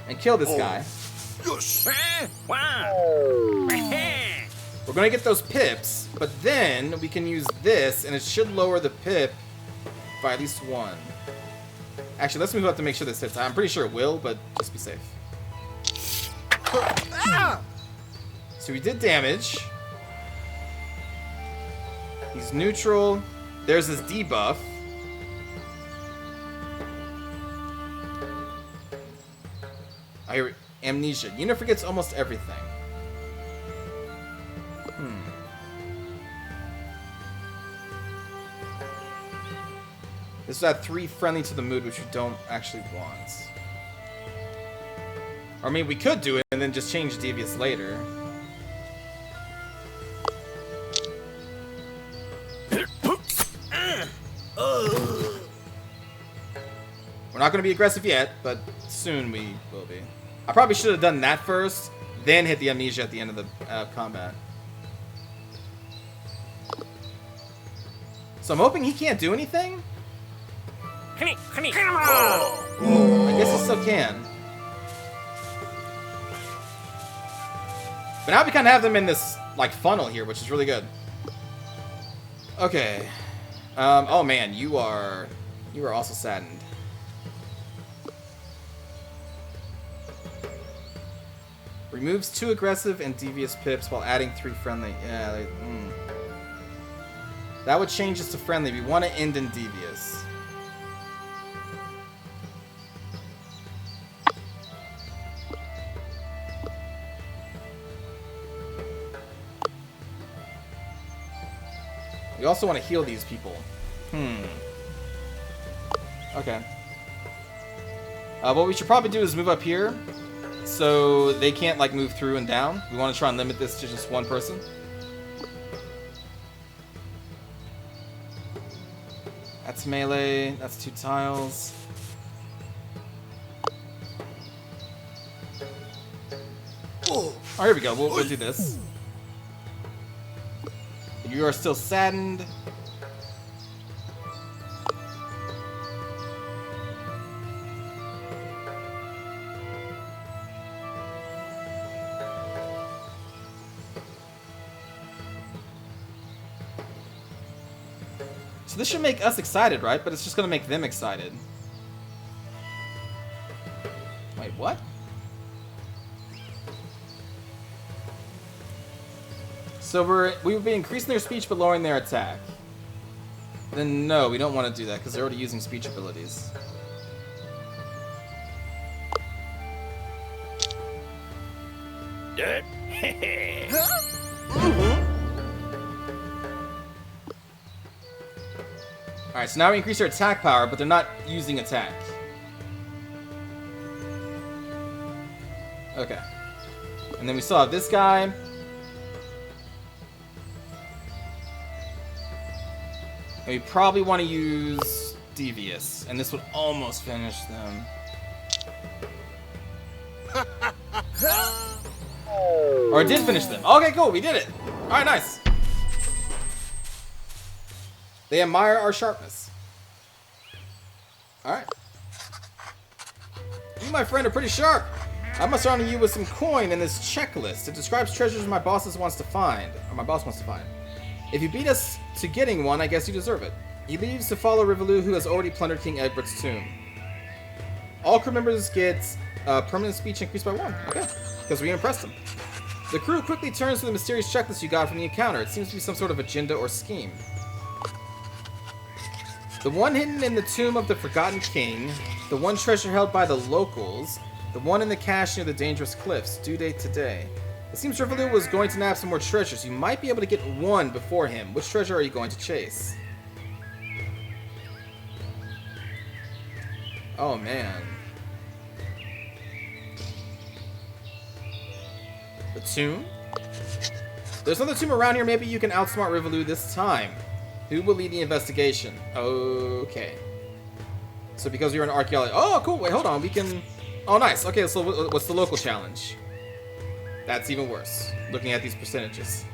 Speaker 1: and kill this guy. We're gonna get those pips, but then we can use this and it should lower the pip by at least 1. Actually, let's move up to make sure this hits. I'm pretty sure it will, but just be safe. So we did damage. He's neutral. There's his debuff. I hear amnesia. Yuna forgets almost everything. This is at 3 friendly to the mood, which we don't actually want. Or I mean, we could do it and then just change devious later. We're not going to be aggressive yet, but soon we will be. I probably should have done that first, then hit the amnesia at the end of the combat. So I'm hoping he can't do anything. I guess he still can. But now we kind of have them in this like funnel here, which is really good. Okay. Oh man, you are also saddened. Removes 2 aggressive and devious pips while adding 3 friendly. Yeah, that would change us to friendly. We want to end in devious. We also want to heal these people. Okay. What we should probably do is move up here, so they can't like move through and down. We want to try and limit this to just one person. That's melee. That's 2 tiles. Oh, here we go. We'll do this. You are still saddened. So this should make us excited, right? But it's just gonna make them excited. Wait, what? So we would be increasing their speech but lowering their attack. Then no, we don't want to do that because they're already using speech abilities. Alright, so now we increase their attack power, but they're not using attack. Okay. And then we still have this guy. And we probably want to use Devious, and this would almost finish them. Or it did finish them. Okay, cool, we did it. Alright, nice. They admire our sharpness. Alright. You, my friend, are pretty sharp. I must honor you with some coin in this checklist. It describes treasures my boss wants to find. If you beat us to getting one, I guess you deserve it. He leaves to follow Rivolu, who has already plundered King Egbert's tomb. All crew members get permanent speech increased by 1. Okay, because we impressed them. The crew quickly turns to the mysterious checklist you got from the encounter. It seems to be some sort of agenda or scheme. The one hidden in the tomb of the Forgotten King, the one treasure held by the locals, the one in the cache near the dangerous cliffs, due date today. It seems Rivolu was going to nab some more treasures. You might be able to get one before him. Which treasure are you going to chase? Oh, man. The tomb? There's another tomb around here. Maybe you can outsmart Rivolu this time. Who will lead the investigation? Okay. So because you're an archaeologist... Oh, cool. Wait, hold on. We can... Oh, nice. Okay, so what's the local challenge? That's even worse, looking at these percentages.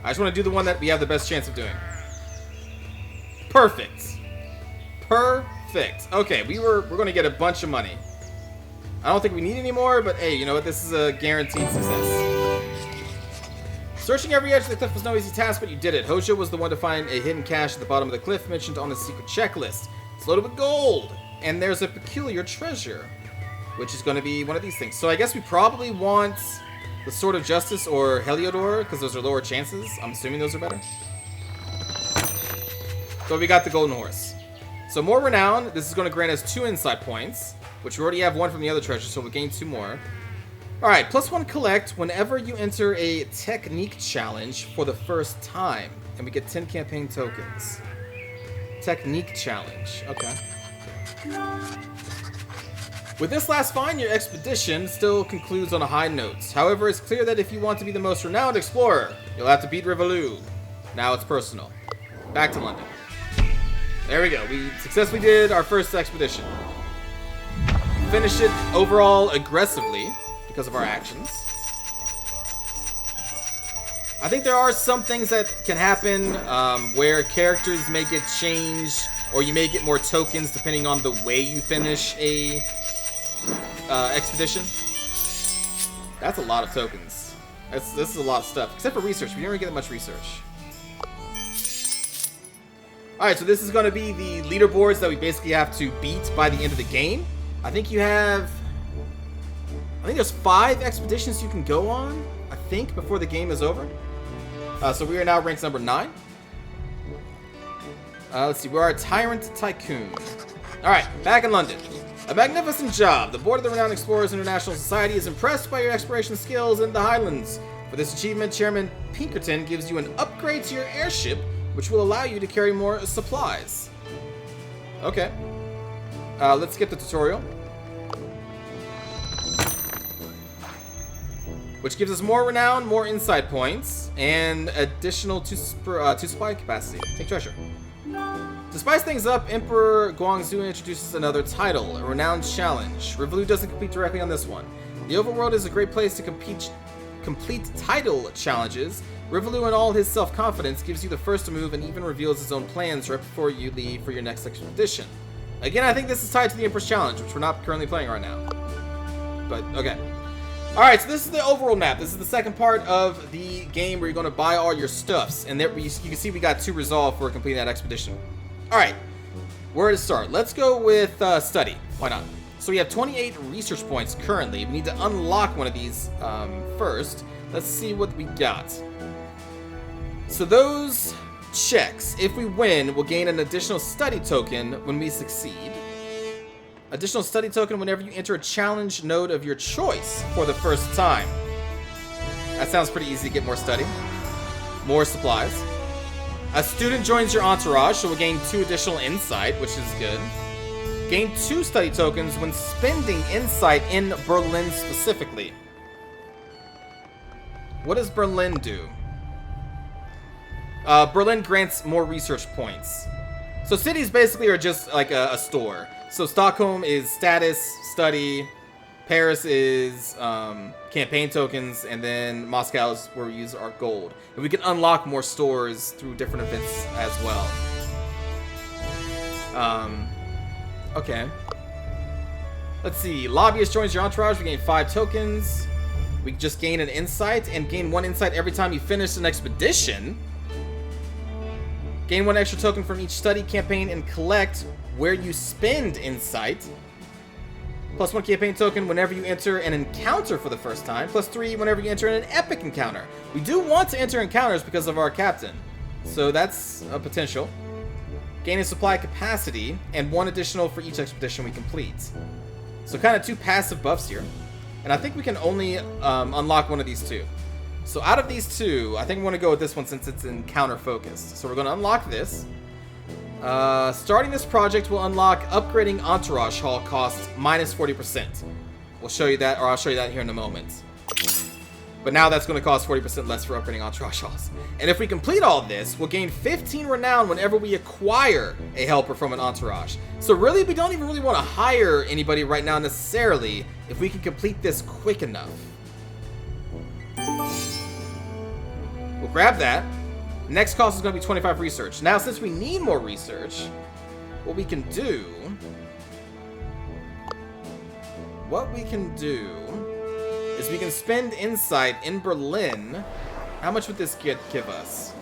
Speaker 1: I just want to do the one that we have the best chance of doing. Perfect. Perfect. Okay, we're going to get a bunch of money. I don't think we need any more, but hey, you know what? This is a guaranteed success. Searching every edge of the cliff was no easy task, but you did it. Hojo was the one to find a hidden cache at the bottom of the cliff mentioned on the secret checklist. It's loaded with gold, and there's a peculiar treasure, which is going to be one of these things. So I guess we probably want the Sword of Justice or Heliodor, because those are lower chances. I'm assuming those are better. So we got the Golden Horse. So more renown. This is going to grant us 2 insight points, which we already have 1 from the other treasure, so we'll gain 2 more. Alright, +1 collect whenever you enter a technique challenge for the first time. And we get 10 campaign tokens. Technique challenge. Okay. With this last find, your expedition still concludes on a high note. However, it's clear that if you want to be the most renowned explorer, you'll have to beat Rivolu. Now it's personal. Back to London. There we go. We successfully did our first expedition. Finished it overall aggressively because of our actions. I think there are some things that can happen where characters may get changed, or you may get more tokens depending on the way you finish a expedition. That's a lot of tokens. This is a lot of stuff. Except for research. We didn't really get that much research. Alright, so this is going to be the leaderboards that we basically have to beat by the end of the game. I think there's 5 expeditions you can go on, I think, before the game is over. So we are now ranked number 9. Let's see, we are a Tyrant Tycoon. Alright, back in London. A magnificent job. The Board of the Renowned Explorers International Society is impressed by your exploration skills in the Highlands. For this achievement, Chairman Pinkerton gives you an upgrade to your airship, which will allow you to carry more supplies. Okay. Let's skip the tutorial. Which gives us more renown, more insight points, and additional 2 supply capacity. Take treasure. To spice things up, Emperor Guangzhou introduces another title, a renowned challenge. Rivolu doesn't compete directly on this one. The overworld is a great place to complete title challenges. Rivolu, in all his self-confidence, gives you the first move and even reveals his own plans right before you leave for your next expedition. Again, I think this is tied to the Emperor's Challenge, which we're not currently playing right now. But, okay. Alright, so this is the overworld map. This is the second part of the game where you're going to buy all your stuffs. And there you can see we got 2 resolve for completing that expedition. Alright, where to start? Let's go with study. Why not? So we have 28 research points currently. We need to unlock one of these first. Let's see what we got. So those checks, if we win, we'll gain an additional study token when we succeed. Additional study token whenever you enter a challenge node of your choice for the first time. That sounds pretty easy to get more study. More supplies. A student joins your entourage, so we'll gain 2 additional insight, which is good. Gain 2 study tokens when spending insight in Berlin specifically. What does Berlin do? Berlin grants more research points. So cities basically are just like a store. So Stockholm is status, study, Paris is campaign tokens, and then Moscow is where we use our gold. And we can unlock more stores through different events as well. Okay. Let's see. Lobbyist joins your entourage. We gain 5 tokens. We just gain an insight and gain 1 insight every time you finish an expedition. Gain 1 extra token from each study campaign and collect where you spend insight. Plus 1 campaign token whenever you enter an encounter for the first time. Plus 3 whenever you enter an epic encounter. We do want to enter encounters because of our captain. So that's a potential. Gain a supply capacity and 1 additional for each expedition we complete. So kind of 2 passive buffs here. And I think we can only unlock one of these 2. So out of these 2, I think we want to go with this one since it's encounter focused. So we're going to unlock this. Starting this project will unlock upgrading Entourage Hall costs minus 40%. We'll show you that, or I'll show you that here in a moment. But now that's going to cost 40% less for upgrading Entourage Halls. And if we complete all this, we'll gain 15 renown whenever we acquire a helper from an entourage. So really, we don't even really want to hire anybody right now necessarily if we can complete this quick enough. We'll grab that. Next cost is going to be 25 research. Now, since we need more research, what we can do is we can spend insight in Berlin. How much would this give us?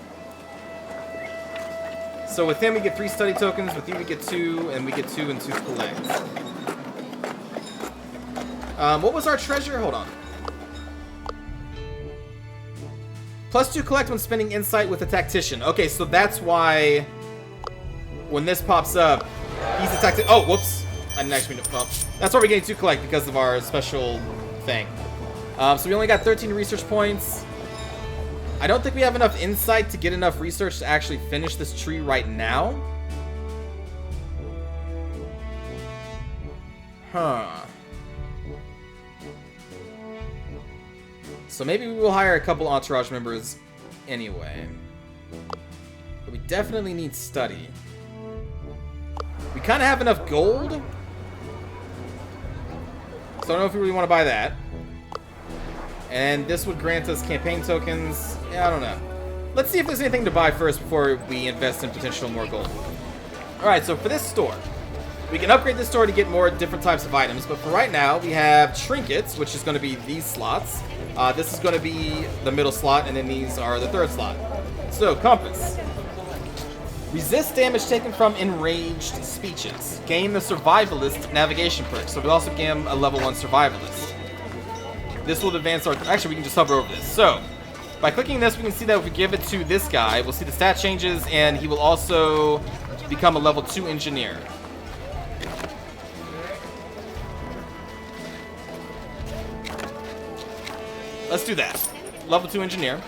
Speaker 1: So with him, we get 3 study tokens. With you, we get 2, and we get 2 and 2 collect. What was our treasure? Hold on. Plus 2 collect when spending insight with a tactician. Okay, so that's why when this pops up, he's a tactician. Oh, whoops. I didn't actually mean to. Well, that's why we're getting 2 collect because of our special thing. So we only got 13 research points. I don't think we have enough insight to get enough research to actually finish this tree right now. Huh. So maybe we will hire a couple entourage members anyway. But we definitely need study. We kind of have enough gold. So I don't know if we really want to buy that. And this would grant us campaign tokens. Yeah, I don't know. Let's see if there's anything to buy first before we invest in potential more gold. Alright, so for this store, we can upgrade this store to get more different types of items. But for right now, we have trinkets, which is going to be these slots. This is going to be the middle slot, and then these are the 3rd slot. So, compass. Resist damage taken from enraged speeches. Gain the survivalist navigation perk. So we also gain a level 1 survivalist. This will advance our... Actually, we can just hover over this. So, by clicking this, we can see that if we give it to this guy, we'll see the stat changes, and he will also become a level 2 engineer. Let's do that. Level 2 engineer.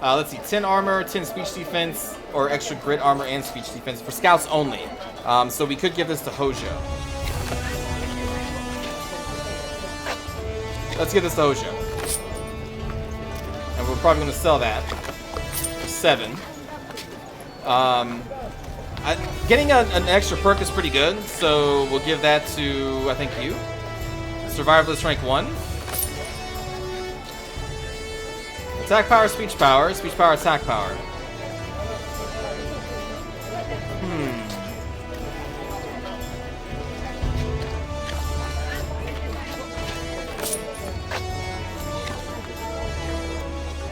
Speaker 1: Let's see, 10 armor, 10 speech defense, or extra grit armor and speech defense for scouts only. So we could give this to Hojo. Let's give this to Hojo. And we're probably going to sell that for 7. Getting an extra perk is pretty good, so we'll give that to, I think, you. Survivalist rank 1. Attack power, speech power, attack power.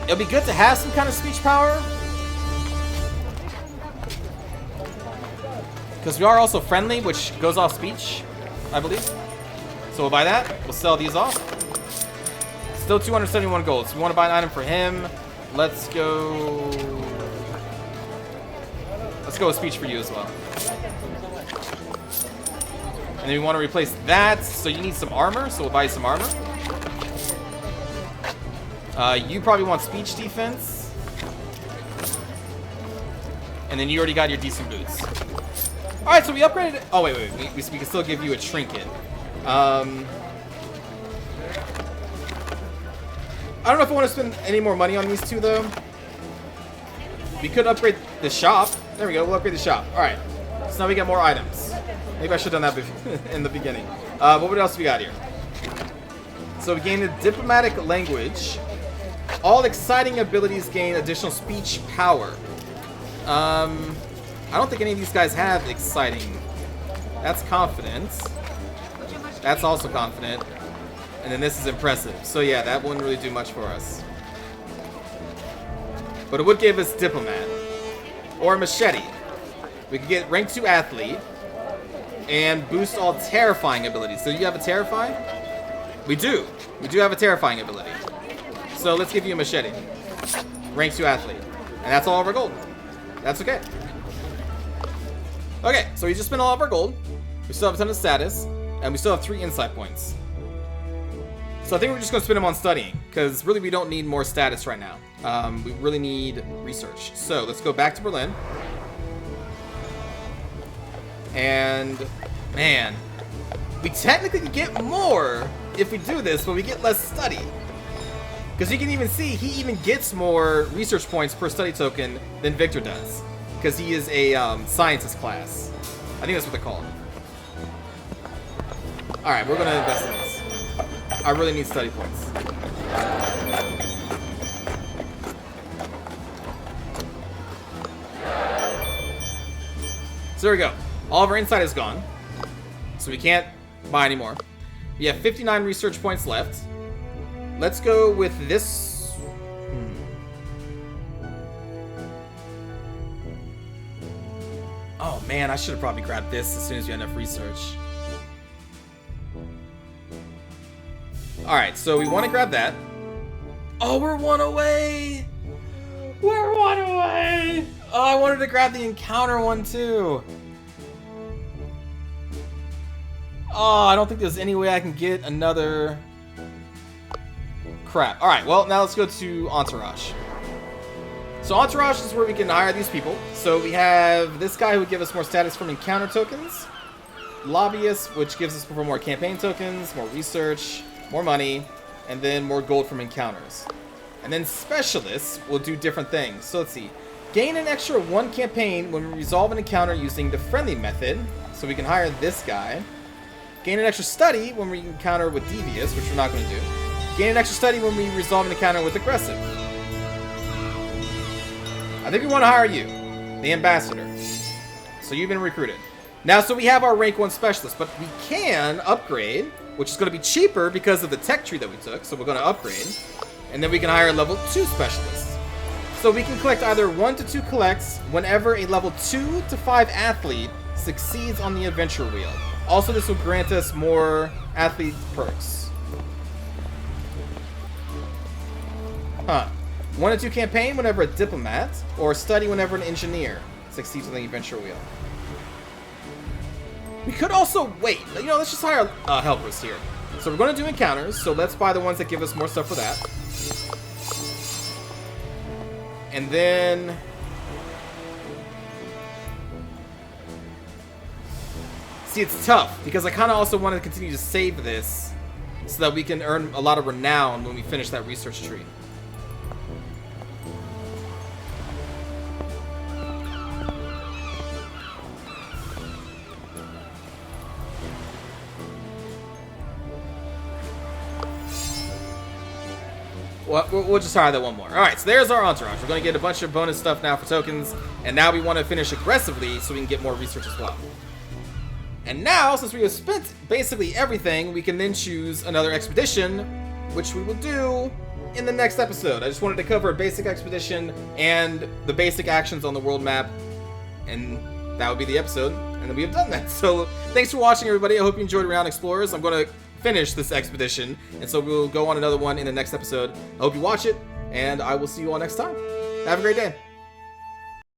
Speaker 1: It'll be good to have some kind of speech power, because we are also friendly, which goes off speech, I believe. So we'll buy that. We'll sell these off. Still 271 gold. So we want to buy an item for him. Let's go with speech for you as well. And then we want to replace that. So you need some armor. So we'll buy you some armor. You probably want speech defense. And then you already got your decent boots. Alright, so we upgraded it. Oh, wait. We can still give you a trinket. I don't know if I want to spend any more money on these two, though. We could upgrade the shop. There we go. We'll upgrade the shop. Alright. So now we get more items. Maybe I should have done that in the beginning. What else we got here? So we gained a diplomatic language. All exciting abilities gain additional speech power. I don't think any of these guys have exciting. That's confident. That's also confident. And then this is impressive. So yeah, that wouldn't really do much for us. But it would give us diplomat. Or machete. We could get rank 2 athlete. And boost all terrifying abilities. So you have a terrifying? We do. We do have a terrifying ability. So let's give you a machete. Rank 2 athlete. And that's all of our gold. That's okay. Okay, so we just spent all of our gold. We still have a ton of status. And we still have 3 insight points. So I think we're just going to spend them on studying. Because really we don't need more status right now. We really need research. So let's go back to Berlin. And, man, we technically can get more if we do this, but we get less study. Because you can even see, he even gets more research points per study token than Victor does. Because he is a scientist class. I think that's what they're called. Alright, we're going to invest in this. I really need study points. So there we go. All of our insight is gone. So we can't buy anymore. We have 59 research points left. Let's go with this. Oh man, I should have probably grabbed this as soon as we had enough research. Alright, so we want to grab that. Oh, we're 1 away! We're 1 away! Oh, I wanted to grab the encounter one too. Oh, I don't think there's any way I can get another... Crap. Alright, well, now let's go to Entourage. So Entourage is where we can hire these people. So we have this guy who would give us more status from encounter tokens. Lobbyist, which gives us more campaign tokens, more research, more money, and then more gold from encounters. And then Specialists will do different things. So let's see. Gain an extra 1 campaign when we resolve an encounter using the friendly method. So we can hire this guy. Gain an extra study when we encounter with Devious, which we're not going to do. Gain an extra study when we resolve an encounter with Aggressive. I think we want to hire you, the Ambassador. So you've been recruited. Now, so we have our rank 1 Specialist, but we can upgrade, which is going to be cheaper because of the tech tree that we took. So we're going to upgrade. And then we can hire a level 2 Specialist. So we can collect either 1 to 2 collects whenever a level 2 to 5 athlete succeeds on the adventure wheel. Also, this will grant us more athlete perks. Huh. 1 to 2 campaign whenever a diplomat, or study whenever an engineer succeeds on the adventure wheel. We could also wait. You know, let's just hire helpers here. So we're going to do encounters, so let's buy the ones that give us more stuff for that. And then... See, it's tough, because I kind of also want to continue to save this so that we can earn a lot of renown when we finish that research tree. We'll just try that one more. Alright, so there's our entourage. We're going to get a bunch of bonus stuff now for tokens, and now we want to finish aggressively so we can get more research as well. And now, since we have spent basically everything, we can then choose another expedition, which we will do in the next episode. I just wanted to cover a basic expedition and the basic actions on the world map, and that would be the episode, and then we have done that. So, thanks for watching, everybody. I hope you enjoyed Renowned Explorers. I'm going to finish this expedition, and so we'll go on another one in the next episode. I hope you watch it, and I will see you all next time. Have a great day.